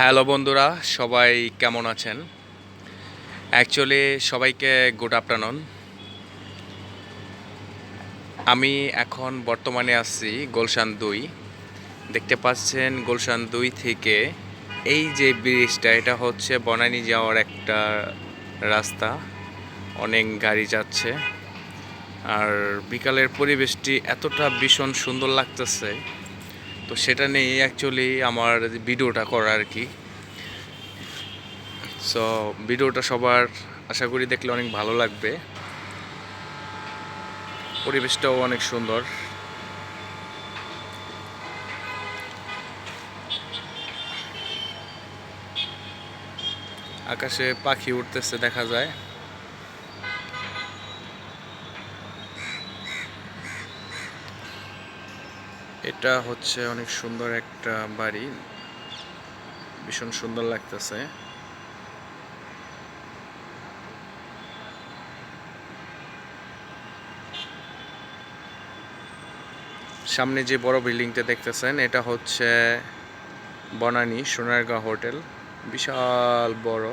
Hello বন্ধুরা, সবাই কেমন আছেন? অ্যাকচুয়ালি সবাইকে গুড আফটারনুন। আমি এখন বর্তমানে আছি গুলশান ২। দেখতে পাচ্ছেন গুলশান ২ থেকে এই যে ব্রিজটা, এটা হচ্ছে বনানী যাওয়ার একটা রাস্তা। অনেক গাড়ি যাচ্ছে আর বিকালের পরিবেশটি এতটা ভীষণ সুন্দর লাগতেছে, তো সেটা নিয়েই অ্যাকচুয়ালি আমার ভিডিওটা করা আর কি। সো ভিডিওটা সবার আশা করি দেখলে অনেক ভালো লাগবে। পরিবেশটাও অনেক সুন্দর। আকাশে পাখি উঠতেছে দেখা যায়। এটা হচ্ছে অনেক সুন্দর একটা বাড়ি, ভীষণ সুন্দর লাগতেছে। সামনে যে বড় বিল্ডিংটা দেখতেছেন, এটা হচ্ছে বনানী সোনারগাঁও হোটেল, বিশাল বড়।